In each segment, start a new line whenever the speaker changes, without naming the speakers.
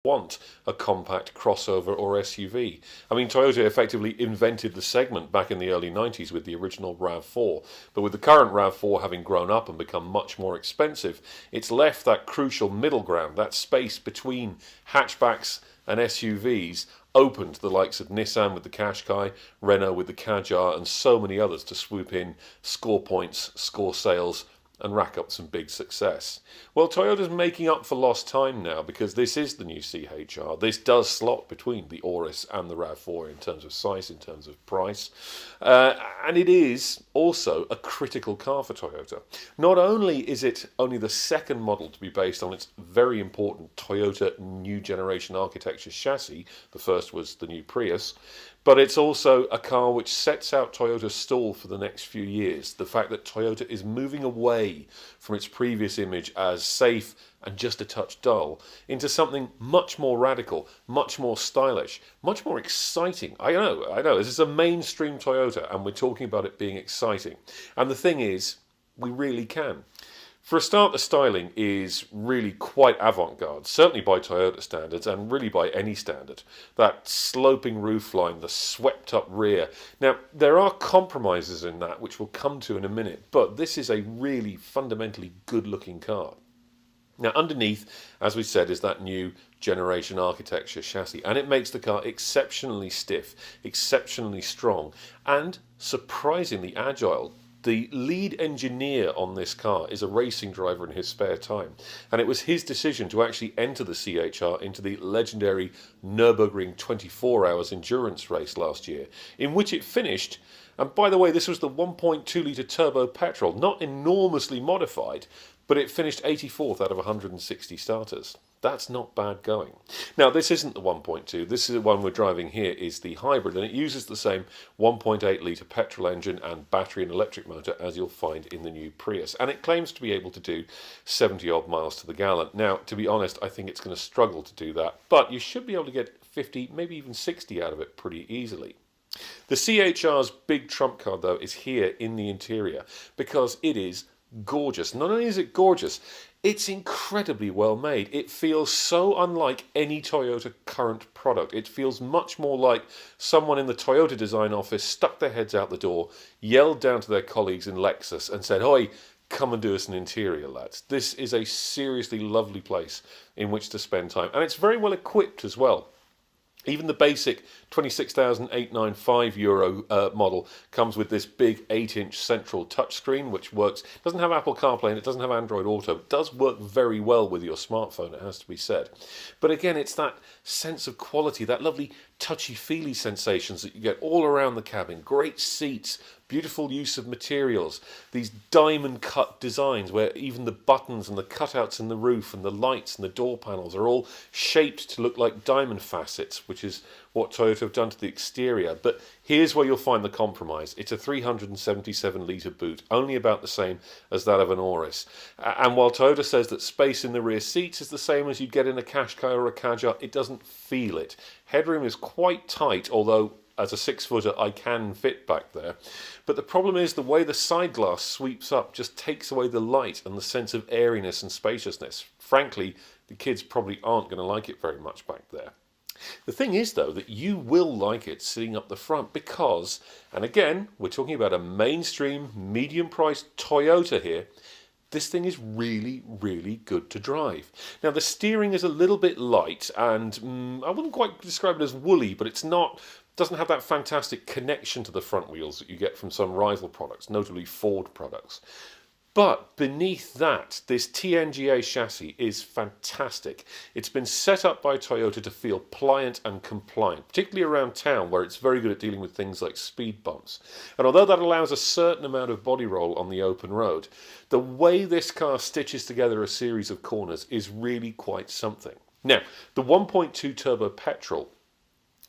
want a compact crossover or SUV. I mean, Toyota effectively invented the segment back in the early 90s with the original RAV4, but with the current RAV4 having grown up and become much more expensive, it's left that crucial middle ground, that space between hatchbacks and SUVs, open to the likes of Nissan with the Qashqai, Renault with the CHR, and so many others to swoop in, score points, score sales, and rack up some big success. Well, Toyota's making up for lost time now because this is the new CHR. This does slot between the Auris and the RAV4 in terms of size, in terms of price. And it is also a critical car for Toyota. Not only is it only the second model to be based on its very important Toyota new generation architecture chassis, the first was the new Prius, but it's also a car which sets out Toyota's stall for the next few years. The fact that Toyota is moving away from its previous image as safe and just a touch dull into something much more radical, much more stylish, much more exciting. I know, this is a mainstream Toyota and we're talking about it being exciting. And the thing is, we really can. For a start, the styling is really quite avant-garde, certainly by Toyota standards and really by any standard. That sloping roofline, the swept-up rear. Now, there are compromises in that, which we'll come to in a minute, but this is a really fundamentally good-looking car. Now, underneath, as we said, is that new generation architecture chassis, and it makes the car exceptionally stiff, exceptionally strong, and surprisingly agile. The lead engineer on this car is a racing driver in his spare time, and it was his decision to actually enter the CHR into the legendary Nürburgring 24 Hours endurance race last year, in which it finished. And by the way, this was the 1.2 litre turbo petrol, not enormously modified, but it finished 84th out of 160 starters. That's not bad going. Now, this isn't the 1.2. This is the one we're driving here is the hybrid, and it uses the same 1.8 litre petrol engine and battery and electric motor as you'll find in the new Prius. And it claims to be able to do 70-odd miles to the gallon. Now, to be honest, I think it's going to struggle to do that, but you should be able to get 50, maybe even 60 out of it pretty easily. The CHR's big trump card, though, is here in the interior because it is gorgeous. Not only is it gorgeous, it's incredibly well made. It feels so unlike any Toyota current product. It feels much more like someone in the Toyota design office stuck their heads out the door, yelled down to their colleagues in Lexus and said, "Oi, come and do us an interior, lads." This is a seriously lovely place in which to spend time. And it's very well equipped as well. Even the basic €26,895 model comes with this big 8-inch central touchscreen, which works. It doesn't have Apple CarPlay and it doesn't have Android Auto. It does work very well with your smartphone, it has to be said. But again, it's that sense of quality, that lovely touchy-feely sensations that you get all around the cabin. Great seats, beautiful use of materials, these diamond-cut designs where even the buttons and the cutouts in the roof and the lights and the door panels are all shaped to look like diamond facets, which is what Toyota have done to the exterior. But here's where you'll find the compromise. It's a 377 litre boot, only about the same as that of an Auris. And while Toyota says that space in the rear seats is the same as you'd get in a Qashqai or a Kadjar, it doesn't feel it. Headroom is quite tight, although as a 6-footer I can fit back there. But the problem is the way the side glass sweeps up just takes away the light and the sense of airiness and spaciousness. Frankly, the kids probably aren't going to like it very much back there. The thing is, though, that you will like it sitting up the front because, and again, we're talking about a mainstream, medium-priced Toyota here, this thing is really, really good to drive. Now, the steering is a little bit light, and I wouldn't quite describe it as woolly, but it's not, doesn't have that fantastic connection to the front wheels that you get from some rival products, notably Ford products. But beneath that, this TNGA chassis is fantastic. It's been set up by Toyota to feel pliant and compliant, particularly around town where it's very good at dealing with things like speed bumps. And although that allows a certain amount of body roll on the open road, the way this car stitches together a series of corners is really quite something. Now, the 1.2 turbo petrol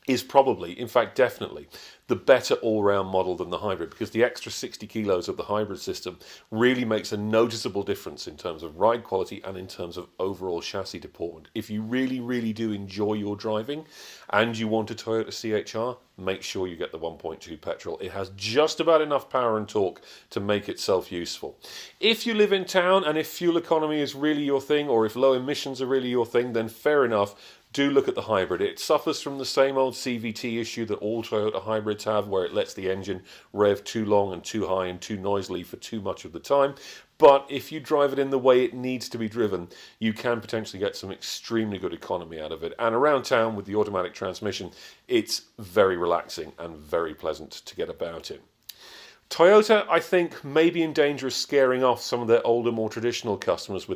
is probably, in fact definitely, the better all-round model than the hybrid, because the extra 60 kilos of the hybrid system really makes a noticeable difference in terms of ride quality and in terms of overall chassis deportment. If you really, really do enjoy your driving and you want a Toyota CHR, make sure you get the 1.2 petrol. It has just about enough power and torque to make itself useful. If you live in town and if fuel economy is really your thing, or if low emissions are really your thing, then fair enough. do look at the hybrid. It suffers from the same old CVT issue that all Toyota hybrids have, where it lets the engine rev too long and too high and too noisily for too much of the time. But if you drive it in the way it needs to be driven, you can potentially get some extremely good economy out of it. And around town with the automatic transmission, it's very relaxing and very pleasant to get about in. Toyota, I think, may be in danger of scaring off some of their older, more traditional customers with